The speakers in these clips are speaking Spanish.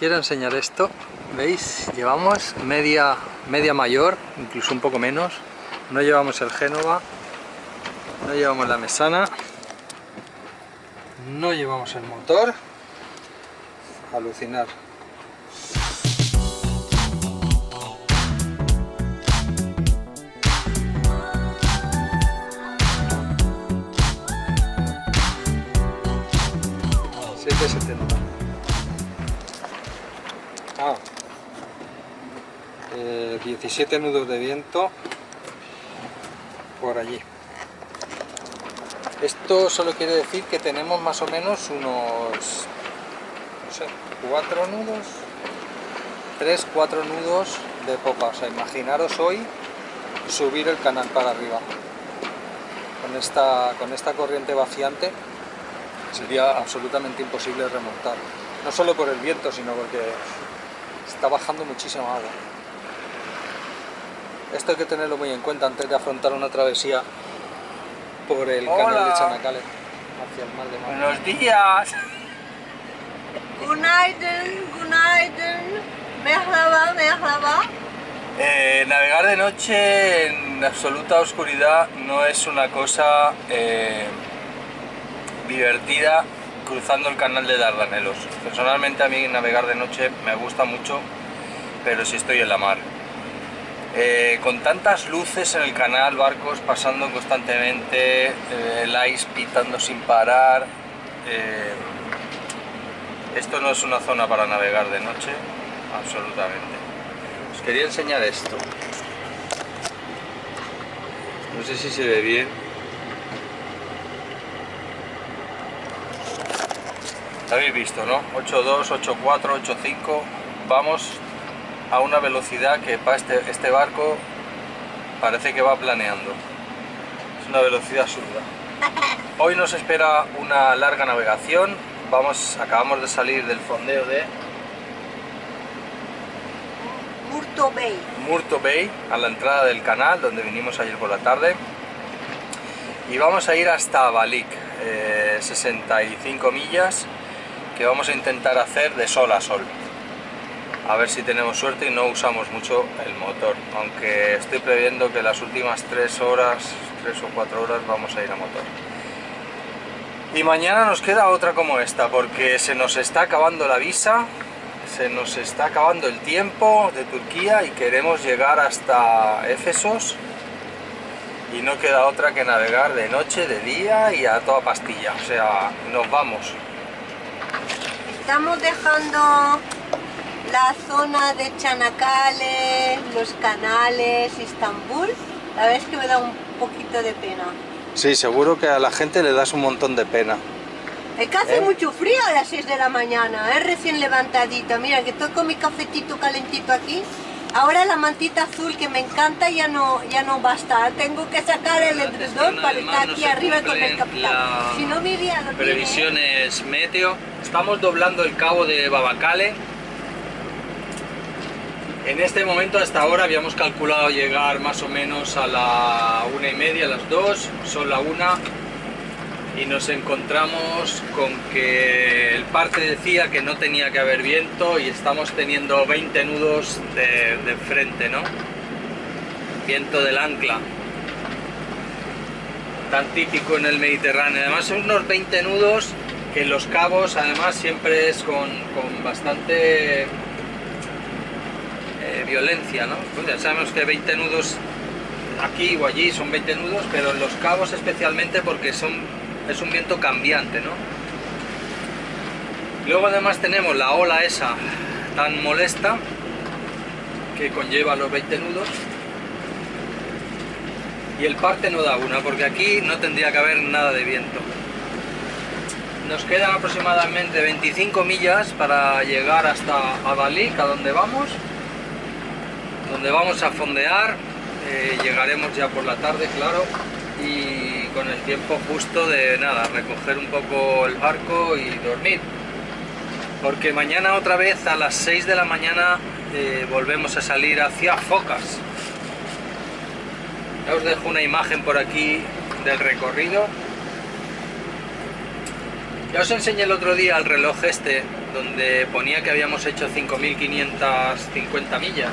quiero enseñar esto. ¿Veis? Llevamos media mayor, incluso un poco menos. No llevamos el Génova, no llevamos la mesana, no llevamos el motor. Alucinar. $7,70. 17 nudos de viento por allí. Esto solo quiere decir que tenemos más o menos unos, no sé, 4 nudos, 3-4 nudos de popa. O sea, imaginaros hoy subir el canal para arriba con esta corriente vaciante. Sería absolutamente imposible remontar, no solo por el viento, sino porque está bajando muchísima agua. Esto hay que tenerlo muy en cuenta antes de afrontar una travesía por el canal de Çanakkale hacia el mar de Mar. Buenos días. Günaydın. Merhaba. Navegar de noche en absoluta oscuridad no es una cosa divertida cruzando el canal de Dardanelos. Personalmente a mí navegar de noche me gusta mucho, pero si estoy en la mar. Con tantas luces en el canal, barcos pasando constantemente, el ice pitando sin parar, esto no es una zona para navegar de noche, absolutamente. Os quería enseñar esto. No sé si se ve bien. Lo habéis visto, ¿no? 8.2, 8.4, 8.5. Vamos a una velocidad que para este barco parece que va planeando. Es una velocidad absurda. Hoy nos espera una larga navegación. Acabamos de salir del fondeo de Murto Bay, a la entrada del canal donde vinimos ayer por la tarde, y vamos a ir hasta Balik, 65 millas que vamos a intentar hacer de sol a sol. A ver si tenemos suerte y no usamos mucho el motor, aunque estoy previendo que las últimas 3 o 4 horas vamos a ir a motor. Y mañana nos queda otra como esta, porque se nos está acabando la visa, se nos está acabando el tiempo de Turquía y queremos llegar hasta Éfesos, y no queda otra que navegar de noche, de día y a toda pastilla. O sea, nos vamos. Estamos dejando la zona de Çanakkale, los canales, Estambul. La verdad es que me da un poquito de pena. Sí, seguro que a la gente le das un montón de pena. Es que hace mucho frío a las 6 de la mañana, recién levantadita. Mira que estoy con mi cafetito calentito aquí. Ahora la mantita azul que me encanta ya no basta. Tengo que sacar el edredón para estar aquí arriba con el capitán. Si no, me iría a dormir. Previsiones meteo. Estamos doblando el cabo de Babakale. En este momento, hasta ahora, habíamos calculado llegar más o menos a la 1:30, a las 2, son la 1, y nos encontramos con que el parte decía que no tenía que haber viento y estamos teniendo 20 nudos de frente, ¿no? Viento del ancla, tan típico en el Mediterráneo. Además son unos 20 nudos que en los cabos además siempre es con bastante violencia, ¿no? Pues ya sabemos que 20 nudos aquí o allí son 20 nudos, pero en los cabos especialmente porque es un viento cambiante, ¿no? Luego además tenemos la ola esa tan molesta que conlleva los 20 nudos, y el parte no da una, porque aquí no tendría que haber nada de viento. Nos quedan aproximadamente 25 millas para llegar hasta Balik, a donde vamos a fondear. Llegaremos ya por la tarde, claro, y con el tiempo justo de nada, recoger un poco el barco y dormir, porque mañana otra vez a las 6 de la mañana volvemos a salir hacia Focas. Ya os dejo una imagen por aquí del recorrido. Ya os enseñé el otro día el reloj este donde ponía que habíamos hecho 5.550 millas,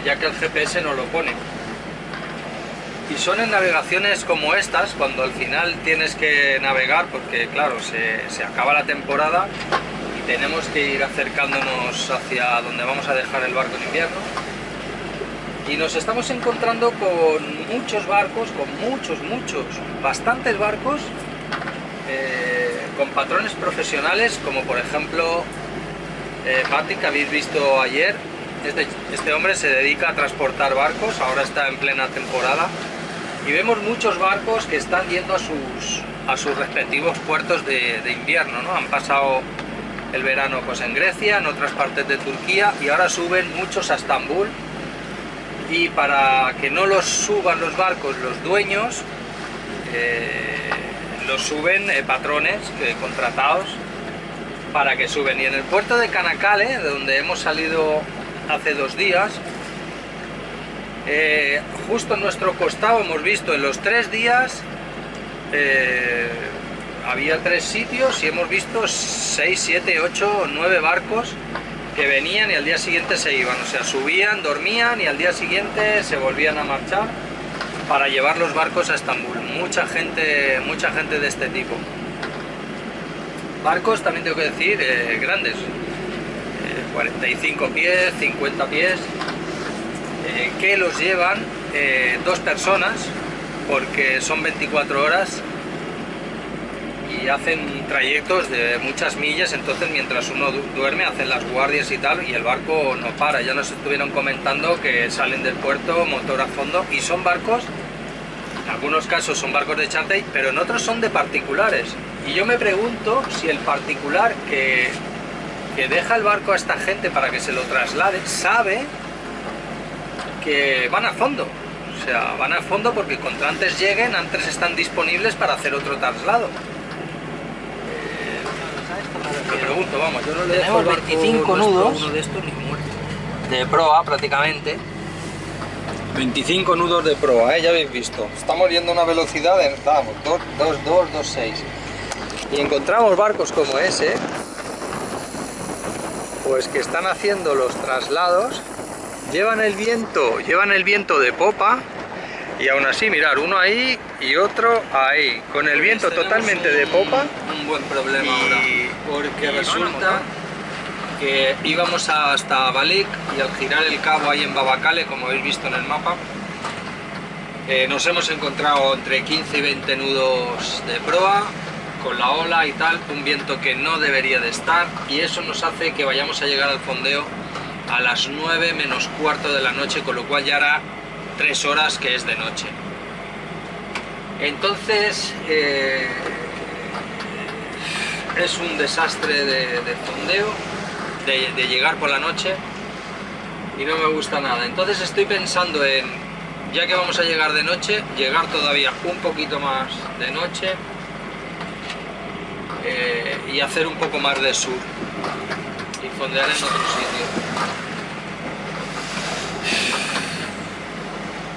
ya que el GPS no lo pone. Y son en navegaciones como estas, cuando al final tienes que navegar, porque claro, se acaba la temporada y tenemos que ir acercándonos hacia donde vamos a dejar el barco en invierno. Y nos estamos encontrando con muchos barcos, bastantes barcos, con patrones profesionales, como por ejemplo Patrick, que habéis visto ayer. Este hombre se dedica a transportar barcos, ahora está en plena temporada. Y vemos muchos barcos que están yendo a sus respectivos puertos de invierno, ¿no? Han pasado el verano pues en Grecia, en otras partes de Turquía, y ahora suben muchos a Estambul. Y para que no los suban los barcos los dueños, los suben patrones contratados para que suben. Y en el puerto de Canakkale, de donde hemos salido hace 2 días, justo a nuestro costado hemos visto en los 3 días, había 3 sitios y hemos visto 6, 7, 8 o 9 barcos que venían y al día siguiente se iban, o sea, subían, dormían y al día siguiente se volvían a marchar para llevar los barcos a Estambul. Mucha gente de este tipo. Barcos, también tengo que decir, grandes, 45 pies, 50 pies, que los llevan 2 personas, porque son 24 horas y hacen trayectos de muchas millas. Entonces mientras uno duerme hacen las guardias y tal, y el barco no para. Ya nos estuvieron comentando que salen del puerto, motor a fondo, y son barcos, en algunos casos son barcos de charter, pero en otros son de particulares. Y yo me pregunto si el particular que deja el barco a esta gente para que se lo traslade, sabe que van a fondo. O sea, van a fondo porque cuanto antes lleguen, antes están disponibles para hacer otro traslado. Me pregunto, vamos, yo no le dejo el barco 25 nudos, uno de estos ni muerto. De proa prácticamente. 25 nudos de proa, ya habéis visto. Estamos yendo a una velocidad de, vamos, 2.6. Y encontramos barcos como ese, pues que están haciendo los traslados, llevan el viento de popa, y aún así, mirar, uno ahí y otro ahí, con el viento totalmente de popa. Un buen problema ahora, porque resulta que íbamos hasta Balik y al girar el cabo ahí en Babakale, como habéis visto en el mapa, nos hemos encontrado entre 15 y 20 nudos de proa, con la ola y tal, un viento que no debería de estar, y eso nos hace que vayamos a llegar al fondeo a las 9 menos cuarto de la noche, con lo cual ya hará 3 horas que es de noche. Entonces es un desastre de fondeo, de llegar por la noche, y no me gusta nada. Entonces estoy pensando en, ya que vamos a llegar de noche, llegar todavía un poquito más de noche, y hacer un poco más de sur y fondear en otro sitio.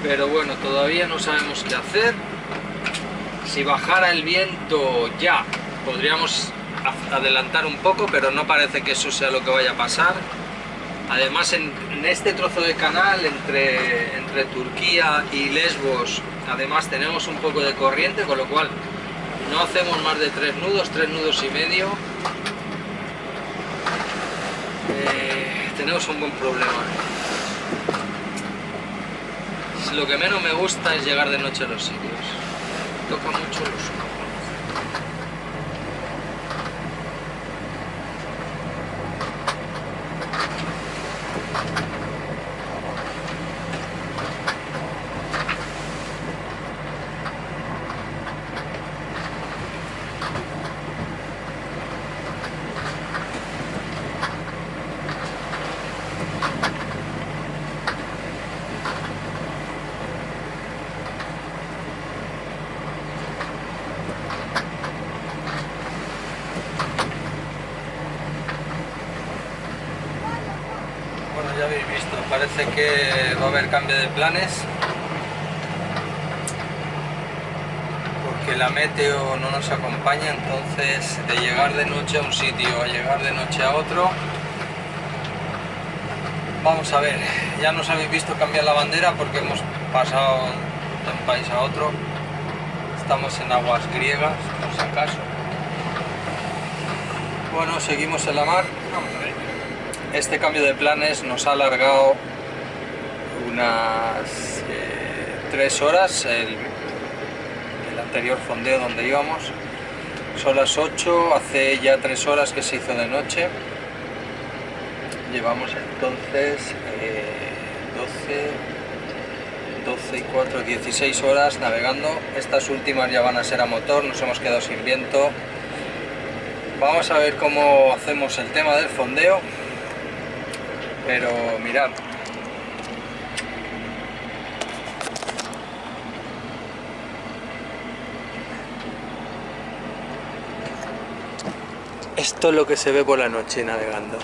Pero bueno, todavía no sabemos qué hacer. Si bajara el viento ya podríamos adelantar un poco, pero no parece que eso sea lo que vaya a pasar. Además, en este trozo de canal entre Turquía y Lesbos, además tenemos un poco de corriente, con lo cual no hacemos más de 3 nudos y medio. Tenemos un buen problema. Lo que menos me gusta es llegar de noche a los sitios. Toca mucho los cojones. Ya habéis visto, parece que va a haber cambio de planes, porque que la meteo no nos acompaña, entonces de llegar de noche a un sitio a llegar de noche a otro, vamos a ver. Ya nos habéis visto cambiar la bandera porque hemos pasado de un país a otro. Estamos en aguas griegas, por si acaso. Bueno, seguimos en la mar. Vamos a ver. Este cambio de planes nos ha alargado unas 3 horas el anterior fondeo donde íbamos. Son las 8, hace ya 3 horas que se hizo de noche. Llevamos entonces 12 y 4, 16 horas navegando. Estas últimas ya van a ser a motor, nos hemos quedado sin viento. Vamos a ver cómo hacemos el tema del fondeo, pero mirad, esto es lo que se ve por la noche navegando.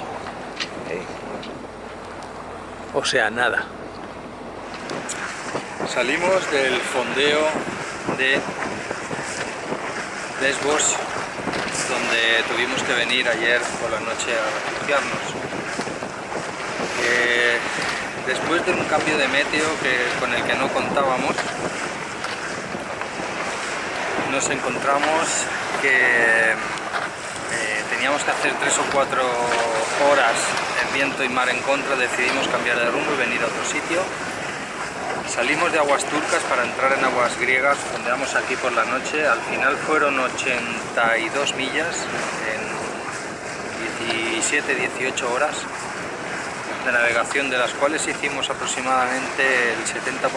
O sea, nada. Salimos del fondeo de Lesbos, donde tuvimos que venir ayer por la noche a refugiarnos. Después de un cambio de meteo con el que no contábamos, nos encontramos que teníamos que hacer 3 o 4 horas en viento y mar en contra. Decidimos cambiar de rumbo y venir a otro sitio. Salimos de aguas turcas para entrar en aguas griegas, fondeamos aquí por la noche. Al final fueron 82 millas en 17-18 horas de navegación, de las cuales hicimos aproximadamente el 70%,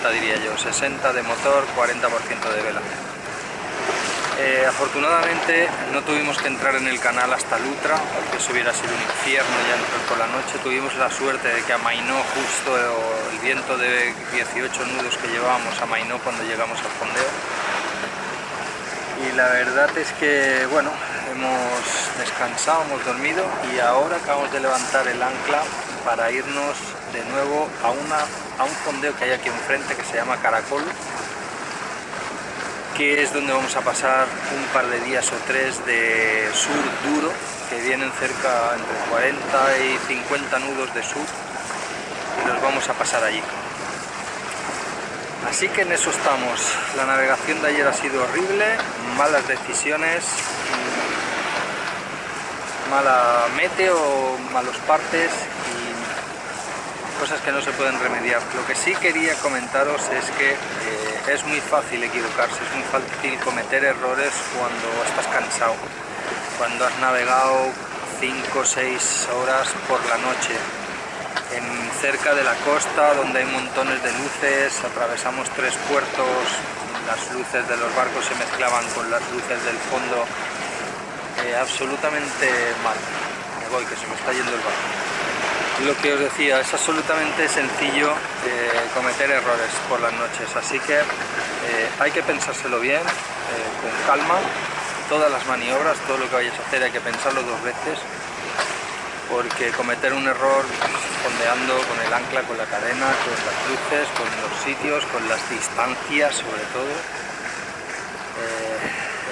60-40 diría yo, 60 de motor, 40% de vela. Afortunadamente no tuvimos que entrar en el canal hasta Lutra, porque eso hubiera sido un infierno ya entrar por la noche. Tuvimos la suerte de que amainó justo el viento de 18 nudos que llevábamos, amainó cuando llegamos al fondeo. Y la verdad es que, bueno, hemos descansado, hemos dormido y ahora acabamos de levantar el ancla para irnos de nuevo a un fondeo que hay aquí enfrente que se llama Caracol, que es donde vamos a pasar un par de días o 3 de sur duro, que vienen cerca entre 40 y 50 nudos de sur, y los vamos a pasar allí. Así que en eso estamos. La navegación de ayer ha sido horrible, malas decisiones, mala meteo, malos partes y cosas que no se pueden remediar. Lo que sí quería comentaros es que es muy fácil equivocarse, es muy fácil cometer errores cuando estás cansado, cuando has navegado 5 o 6 horas por la noche, cerca de la costa donde hay montones de luces. Atravesamos 3 puertos, las luces de los barcos se mezclaban con las luces del fondo, absolutamente mal. Me voy, que se me está yendo el barco. Lo que os decía, es absolutamente sencillo cometer errores por las noches, así que hay que pensárselo bien, con calma. Todas las maniobras, todo lo que vayáis a hacer hay que pensarlo 2 veces, porque cometer un error fondeando con el ancla, con la cadena, con las luces, con los sitios, con las distancias sobre todo,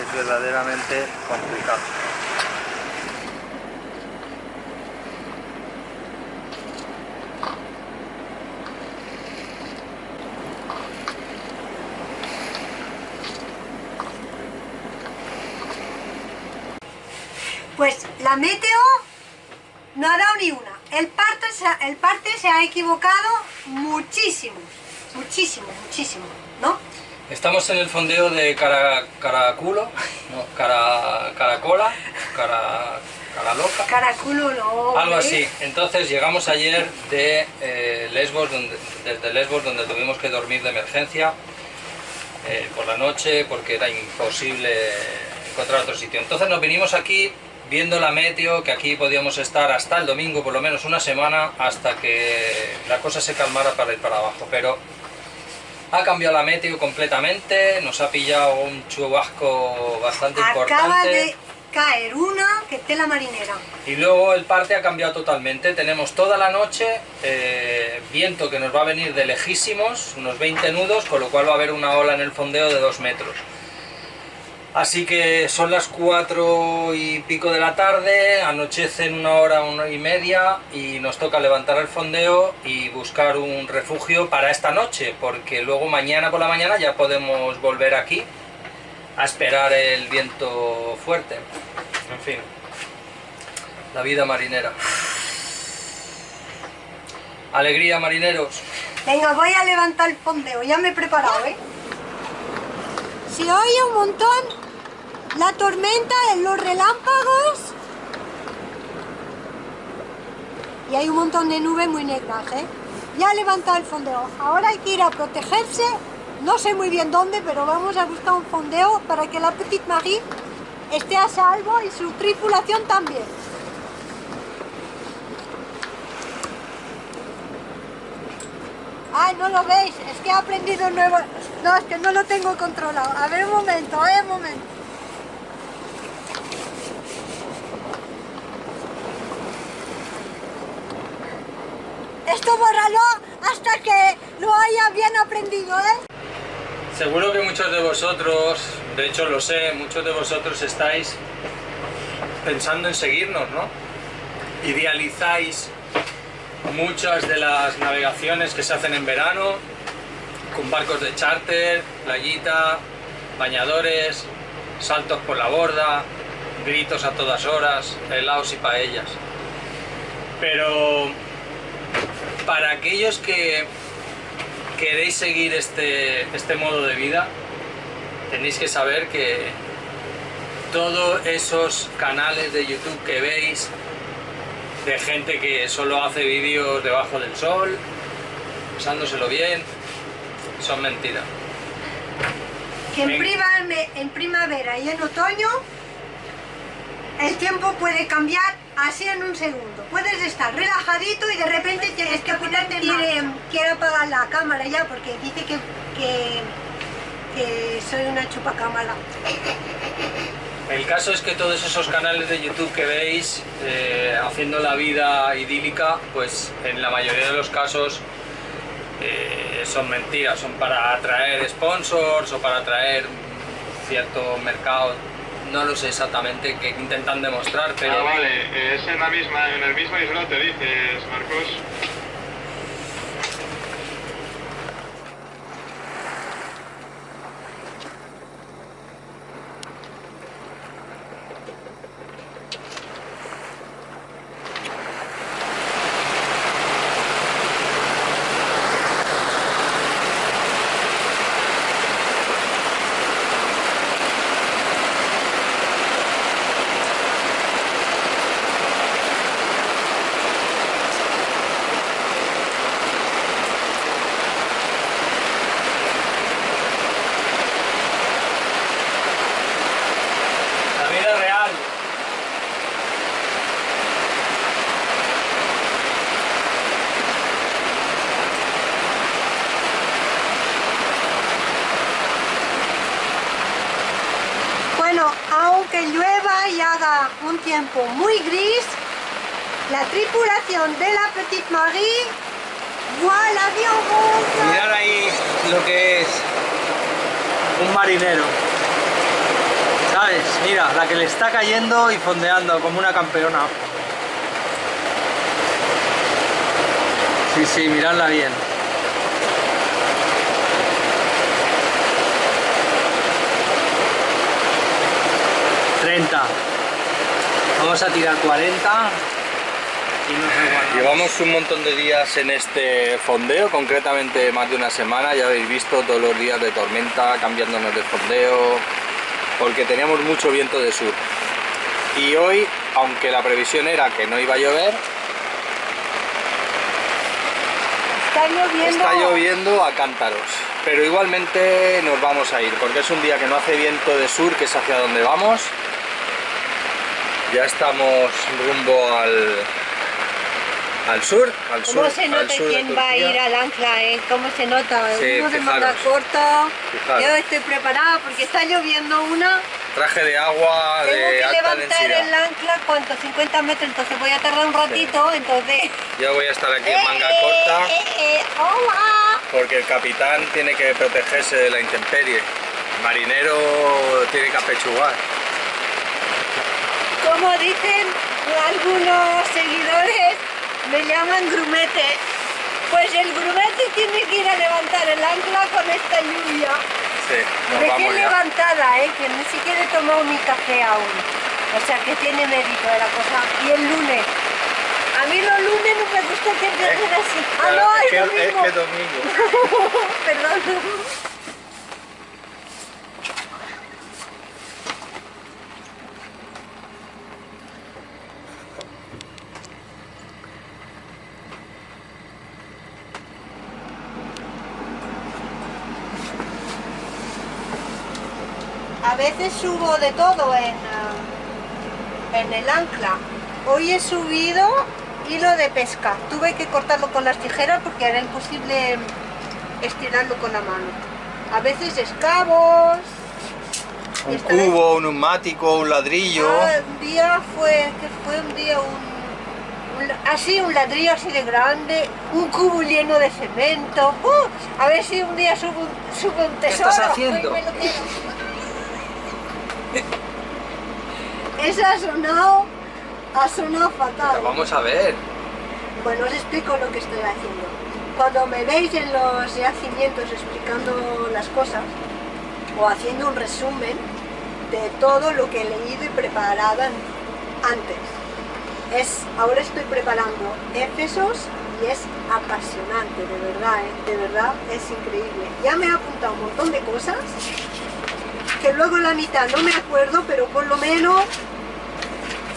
es verdaderamente complicado. Pues la meteo no ha dado ni una. El parte se ha equivocado muchísimo, ¿no? Estamos en el fondeo de Caraculo, no, Caracola, Caraloca. Caraculo no. Algo así. Entonces llegamos ayer de Lesbos, desde Lesbos, donde tuvimos que dormir de emergencia por la noche porque era imposible encontrar otro sitio. Entonces nos vinimos aquí viendo la meteo, que aquí podíamos estar hasta el domingo, por lo menos una semana, hasta que la cosa se calmara para ir para abajo. Pero ha cambiado la meteo completamente, nos ha pillado un chubasco bastante importante. Acaba de caer una que tela marinera. Y luego el parte ha cambiado totalmente. Tenemos toda la noche viento que nos va a venir de lejísimos, unos 20 nudos, con lo cual va a haber una ola en el fondeo de 2 metros. Así que son las 4 y pico de la tarde, anochece en 1 hora, 1 y media, y nos toca levantar el fondeo y buscar un refugio para esta noche, porque luego mañana por la mañana ya podemos volver aquí a esperar el viento fuerte. En fin, la vida marinera. Alegría, marineros. Venga, voy a levantar el fondeo, ya me he preparado, ¿eh? Se oye un montón la tormenta, los relámpagos y hay un montón de nubes muy negras, ¿eh? Ya he levantado el fondeo, ahora hay que ir a protegerse, no sé muy bien dónde, pero vamos a buscar un fondeo para que la Petite Marie esté a salvo y su tripulación también. Ay, no lo veis, es que he aprendido nuevo. No, es que no lo tengo controlado. A ver, un momento, un momento. Esto bórralo hasta que lo haya bien aprendido, ¿eh? Seguro que muchos de vosotros, de hecho lo sé, muchos de vosotros estáis pensando en seguirnos, ¿no? Idealizáis muchas de las navegaciones que se hacen en verano, con barcos de charter, playita, bañadores, saltos por la borda, gritos a todas horas, helados y paellas. Pero para aquellos que queréis seguir este modo de vida, tenéis que saber que todos esos canales de YouTube que veis de gente que solo hace vídeos debajo del sol, pasándoselo bien, son mentiras. Que en primavera y en otoño el tiempo puede cambiar así en un segundo. Puedes estar relajadito y de repente tienes que ponerte quiere apagar la cámara ya porque dice que soy una chupacámara. El caso es que todos esos canales de YouTube que veis haciendo la vida idílica, pues en la mayoría de los casos son mentiras, son para atraer sponsors o para atraer cierto mercado, no lo sé exactamente qué intentan demostrar, pero... Ah, vale, es en el mismo islote, dices, Marcos. Aunque llueva y haga un tiempo muy gris, la tripulación de la Petite Marie voit l'avion rouge. Mirad ahí lo que es un marinero, ¿sabes? Mira, la que le está cayendo y fondeando como una campeona. Sí, sí, miradla bien. Vamos a tirar 40 y nos resguardamos. Llevamos un montón de días en este fondeo, concretamente más de una semana, ya habéis visto todos los días de tormenta, cambiándonos de fondeo, porque teníamos mucho viento de sur. Y hoy, aunque la previsión era que no iba a llover, está lloviendo a cántaros. Pero igualmente nos vamos a ir, porque es un día que no hace viento de sur, que es hacia donde vamos. Ya estamos rumbo al sur. ¿Cómo se nota quién va a ir al ancla? ¿Cómo se nota? Sí, uno de manga corta. Yo estoy preparada porque está lloviendo una Traje de agua Tengo de que alta levantar densidad. el ancla, ¿cuánto? 50 metros, entonces voy a tardar un ratito, entonces... Yo voy a estar aquí en manga corta ¡Hola! porque el capitán tiene que protegerse de la intemperie. El marinero tiene que apechugar. Como dicen algunos seguidores, me llaman grumete. Pues el grumete tiene que ir a levantar el ancla con esta lluvia. Sí, nos Dejé vamos ya. levantada, que ni siquiera he tomado mi café aún. O sea que tiene mérito la cosa. Y el lunes. A mí los lunes no me gusta que empiecen así. Ah, no, es domingo. Es que domingo. Perdón. A veces subo de todo en el ancla. Hoy he subido hilo de pesca. Tuve que cortarlo con las tijeras porque era imposible estirarlo con la mano. A veces escabos. Un cubo, un neumático, un ladrillo. Un día fue un ladrillo así de grande, un cubo lleno de cemento. A ver si un día subo un tesoro. ¿Qué estás haciendo? Uy, me lo quedo. Eso ha sonado fatal. Pero vamos a ver. Bueno, os explico lo que estoy haciendo. Cuando me veis en los yacimientos explicando las cosas o haciendo un resumen de todo lo que he leído y preparado antes. Ahora estoy preparando Éfesos y es apasionante, de verdad es increíble. Ya me he apuntado un montón de cosas que luego la mitad no me acuerdo, pero por lo menos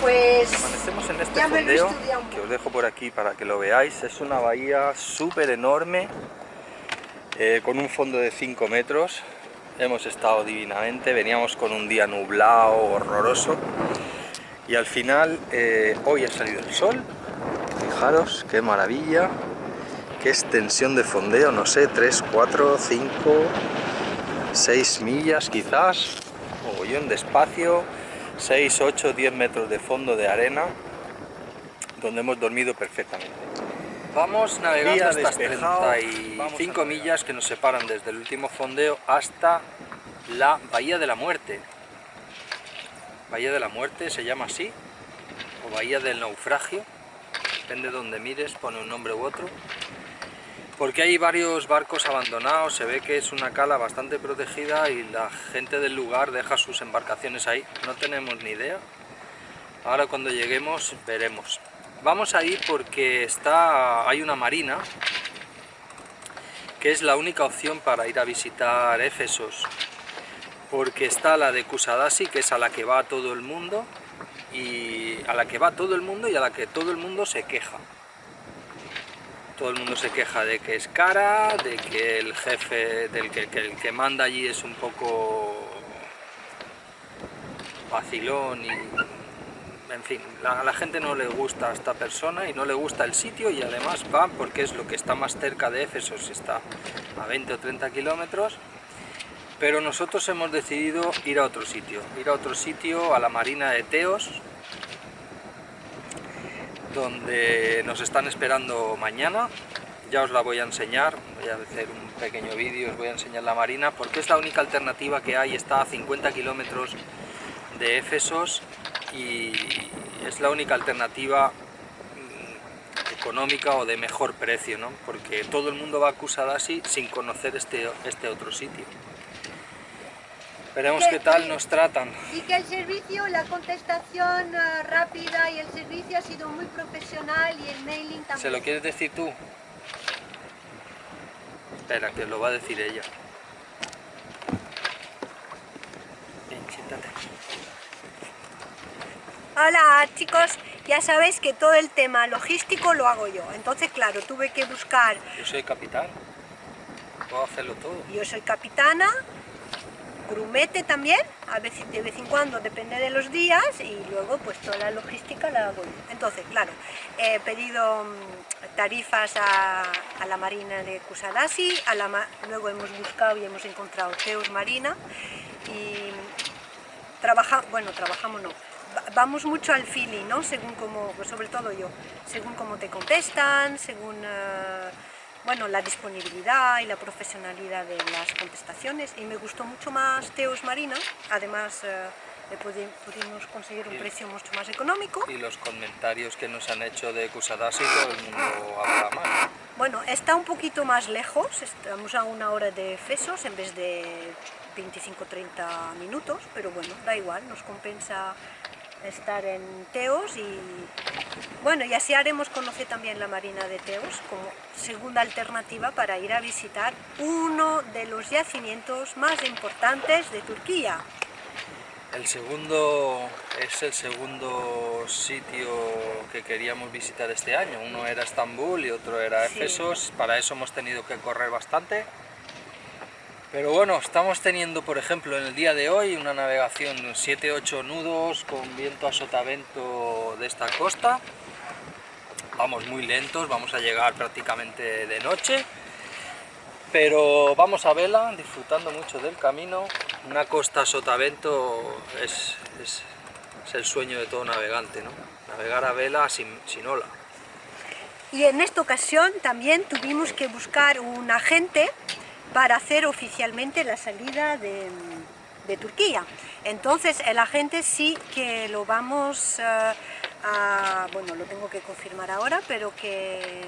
pues Amanecemos en este ya me lo he fondeo estudiado un que poco. os dejo por aquí para que lo veáis. Es una bahía súper enorme con un fondo de 5 metros. Hemos estado divinamente, veníamos con un día nublado, horroroso, y al final hoy ha salido el sol. Fijaros qué maravilla, qué extensión de fondeo, no sé, 3, 4, 5, 6 millas quizás, mogollón de espacio, 6, 8, 10 metros de fondo de arena, donde hemos dormido perfectamente. Vamos navegando Día estas despejado, 35 millas que nos separan desde el último fondeo hasta la Bahía de la Muerte. Bahía de la Muerte se llama así, o Bahía del Naufragio, depende de donde mires, pone un nombre u otro. Porque hay varios barcos abandonados, se ve que es una cala bastante protegida y la gente del lugar deja sus embarcaciones ahí. No tenemos ni idea. Ahora cuando lleguemos veremos. Vamos ahí porque hay una marina que es la única opción para ir a visitar Éfesos, porque está la de Kusadasi, que es a la que va todo el mundo y a la que todo el mundo se queja. Todo el mundo se queja de que es cara, de que el jefe, el que manda allí es un poco vacilón y... En fin, a la gente no le gusta a esta persona y no le gusta el sitio, y además va porque es lo que está más cerca de Éfesos, está a 20 o 30 kilómetros, pero nosotros hemos decidido ir a otro sitio, a la marina de Teos, donde nos están esperando mañana. Ya os la voy a enseñar, voy a hacer un pequeño vídeo, os voy a enseñar la marina, porque es la única alternativa que hay, está a 50 kilómetros de Éfesos y es la única alternativa económica o de mejor precio, ¿no? Porque todo el mundo va a Kusadasi sin conocer este otro sitio. Veremos qué tal nos tratan. Y que el servicio, la contestación rápida y el servicio ha sido muy profesional y el mailing también. ¿Se lo quieres decir tú? Espera, que lo va a decir ella. Ven, siéntate. Hola chicos, ya sabéis que todo el tema logístico lo hago yo. Entonces claro, tuve que buscar... Yo soy capitán. Puedo hacerlo todo. Yo soy capitana, grumete también, a veces de vez en cuando, depende de los días, y luego pues toda la logística la hago yo. Entonces, claro, he pedido tarifas a la marina de Kusadasi, luego hemos buscado y hemos encontrado Teos Marina, trabajamos no. Vamos mucho al feeling, ¿no? Según como, sobre todo yo, según cómo te contestan, según bueno, la disponibilidad y la profesionalidad de las contestaciones. Y me gustó mucho más Teos Marina, además pudimos conseguir un precio mucho más económico. Y los comentarios que nos han hecho de Kusadasi, todo el mundo habla mal. Bueno, está un poquito más lejos, estamos a 1 hora de Fesos en vez de 25-30 minutos, pero bueno, da igual, nos compensa estar en Teos y bueno, y así haremos conocer también la Marina de Teos como segunda alternativa para ir a visitar uno de los yacimientos más importantes de Turquía. El segundo es el segundo sitio que queríamos visitar este año. Uno era Estambul y otro era Efesos. Para eso hemos tenido que correr bastante. Pero bueno, estamos teniendo, por ejemplo, en el día de hoy una navegación de 7-8 nudos con viento a sotavento de esta costa. Vamos muy lentos, vamos a llegar prácticamente de noche. Pero vamos a vela, disfrutando mucho del camino. Una costa a sotavento es el sueño de todo navegante, ¿no? Navegar a vela sin ola. Y en esta ocasión también tuvimos que buscar un agente para hacer oficialmente la salida de Turquía. Entonces el agente sí que lo vamos bueno, lo tengo que confirmar ahora, pero que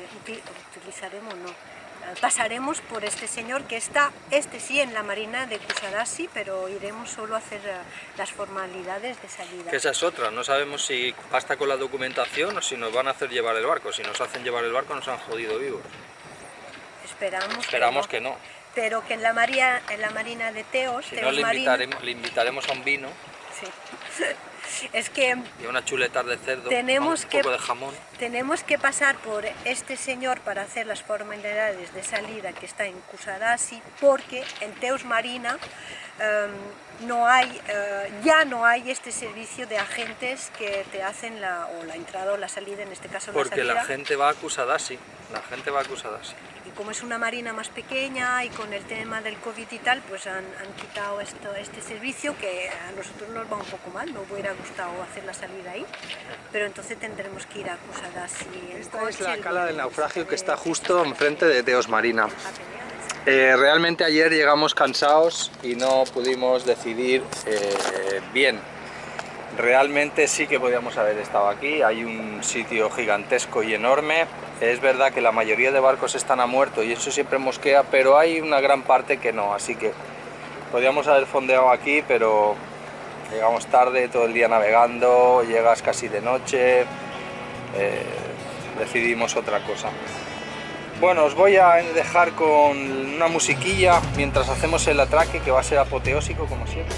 utilizaremos, no. Pasaremos por este señor que está, sí, en la marina de Kusadasi, pero iremos solo a hacer las formalidades de salida. Que esa es otra, no sabemos si basta con la documentación o si nos van a hacer llevar el barco. Si nos hacen llevar el barco nos han jodido vivos. Esperamos que no. Pero que en la marina de Teos... Si no, le invitaremos a un vino. Sí. Es que y una chuleta de cerdo, un poco de jamón. Tenemos que pasar por este señor para hacer las formalidades de salida que está en Kusadasi, porque en Teos Marina ya no hay este servicio de agentes que te hacen la entrada o la salida, en este caso porque la salida. La gente va a Kusadasi, Y como es una marina más pequeña y con el tema del COVID y tal, pues han quitado este servicio que a nosotros nos va un poco mal, nos hubiera gustado hacer la salida ahí, pero entonces tendremos que ir a Kusadasi. Esta es la cala del naufragio que está justo enfrente de Teos Marina. Realmente ayer llegamos cansados y no pudimos decidir bien. Realmente sí que podíamos haber estado aquí, hay un sitio gigantesco y enorme. Es verdad que la mayoría de barcos están a muerto y eso siempre mosquea, pero hay una gran parte que no, así que podíamos haber fondeado aquí, pero llegamos tarde, todo el día navegando, llegas casi de noche, decidimos otra cosa. Bueno, os voy a dejar con una musiquilla mientras hacemos el atraque, que va a ser apoteósico como siempre.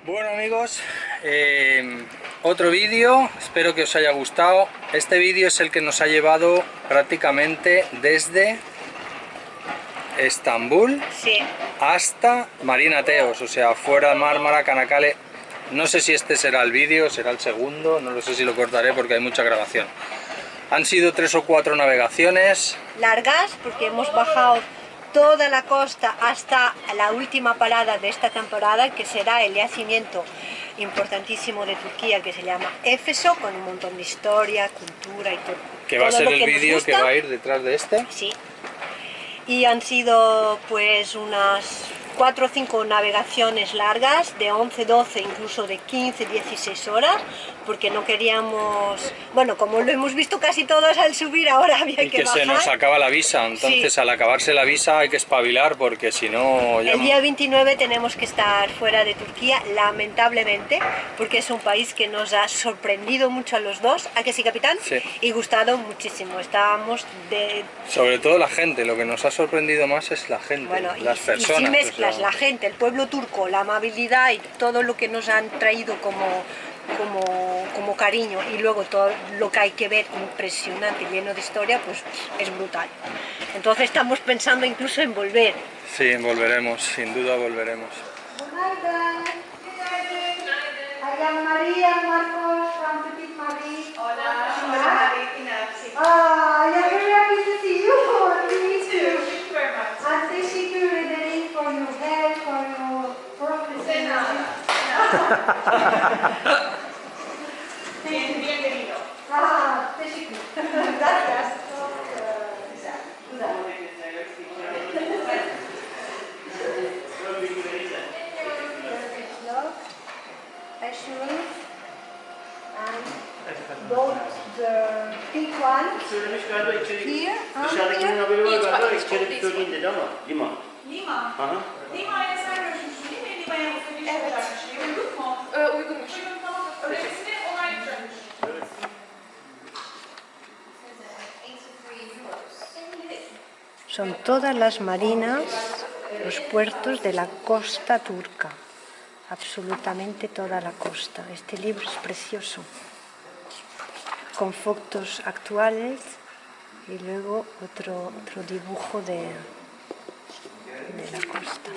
Bueno amigos, otro vídeo, espero que os haya gustado. Este vídeo es el que nos ha llevado prácticamente desde Estambul Sí. hasta Marina Teos, o sea, fuera Mármara, Canacale. No sé si este será el vídeo, será el segundo, no lo sé si lo cortaré porque hay mucha grabación. Han sido 3 o 4 navegaciones. Largas, porque hemos bajado toda la costa hasta la última parada de esta temporada, que será el yacimiento importantísimo de Turquía, que se llama Éfeso, con un montón de historia, cultura y todo. Que va a todo ser lo el que nos vídeo que gusta. va a ir detrás de este. Sí. Y han sido pues unas 4 o 5 navegaciones largas, de 11, 12, incluso de 15, 16 horas, porque no queríamos, bueno, como lo hemos visto casi todos al subir, ahora había Y que que bajar. se nos acaba la visa, entonces Sí. al acabarse la visa hay que espabilar porque si no... ya- El día 29 tenemos que estar fuera de Turquía, lamentablemente, porque es un país que nos ha sorprendido mucho a los dos, ¿a que sí, capitán? Sí. Y gustado muchísimo. Estábamos de... Sobre todo la gente, lo que nos ha sorprendido más es la gente, Bueno, las y personas. si mezclas o sea, la gente, el pueblo turco, la amabilidad y todo lo que nos han traído como cariño, y luego todo lo que hay que ver impresionante, lleno de historia, pues es brutal. Entonces estamos pensando incluso en volver. Sí, volveremos, sin duda volveremos. I am Maria Marcos from Petit Marie. Hola, soy Marina. Sí. I am very happy to see you. Me too. Thank you very much. And thank you, Rederick, for your help, for your De nada. Bienvenido. Ah, thank you. Gracias. And both the pink one Söylemiş galiba içeri. here and Dışarıdakinin here. haberi var Hiç galiba bak, hiç içeri bak, söyleyeyim dedi ama Lima. Lima. Aha. Lima ile sen görüşmüşsün değil mi? Lima'ya bu sefer iş olacakmış. Uygun mu? Uygunmuş. Uygun, tamam. Öğrencisini onaylayacakmış. Son todas las marinas, los puertos de la costa turca, absolutamente toda la costa. Este libro es precioso, con fotos actuales y luego otro dibujo de la costa.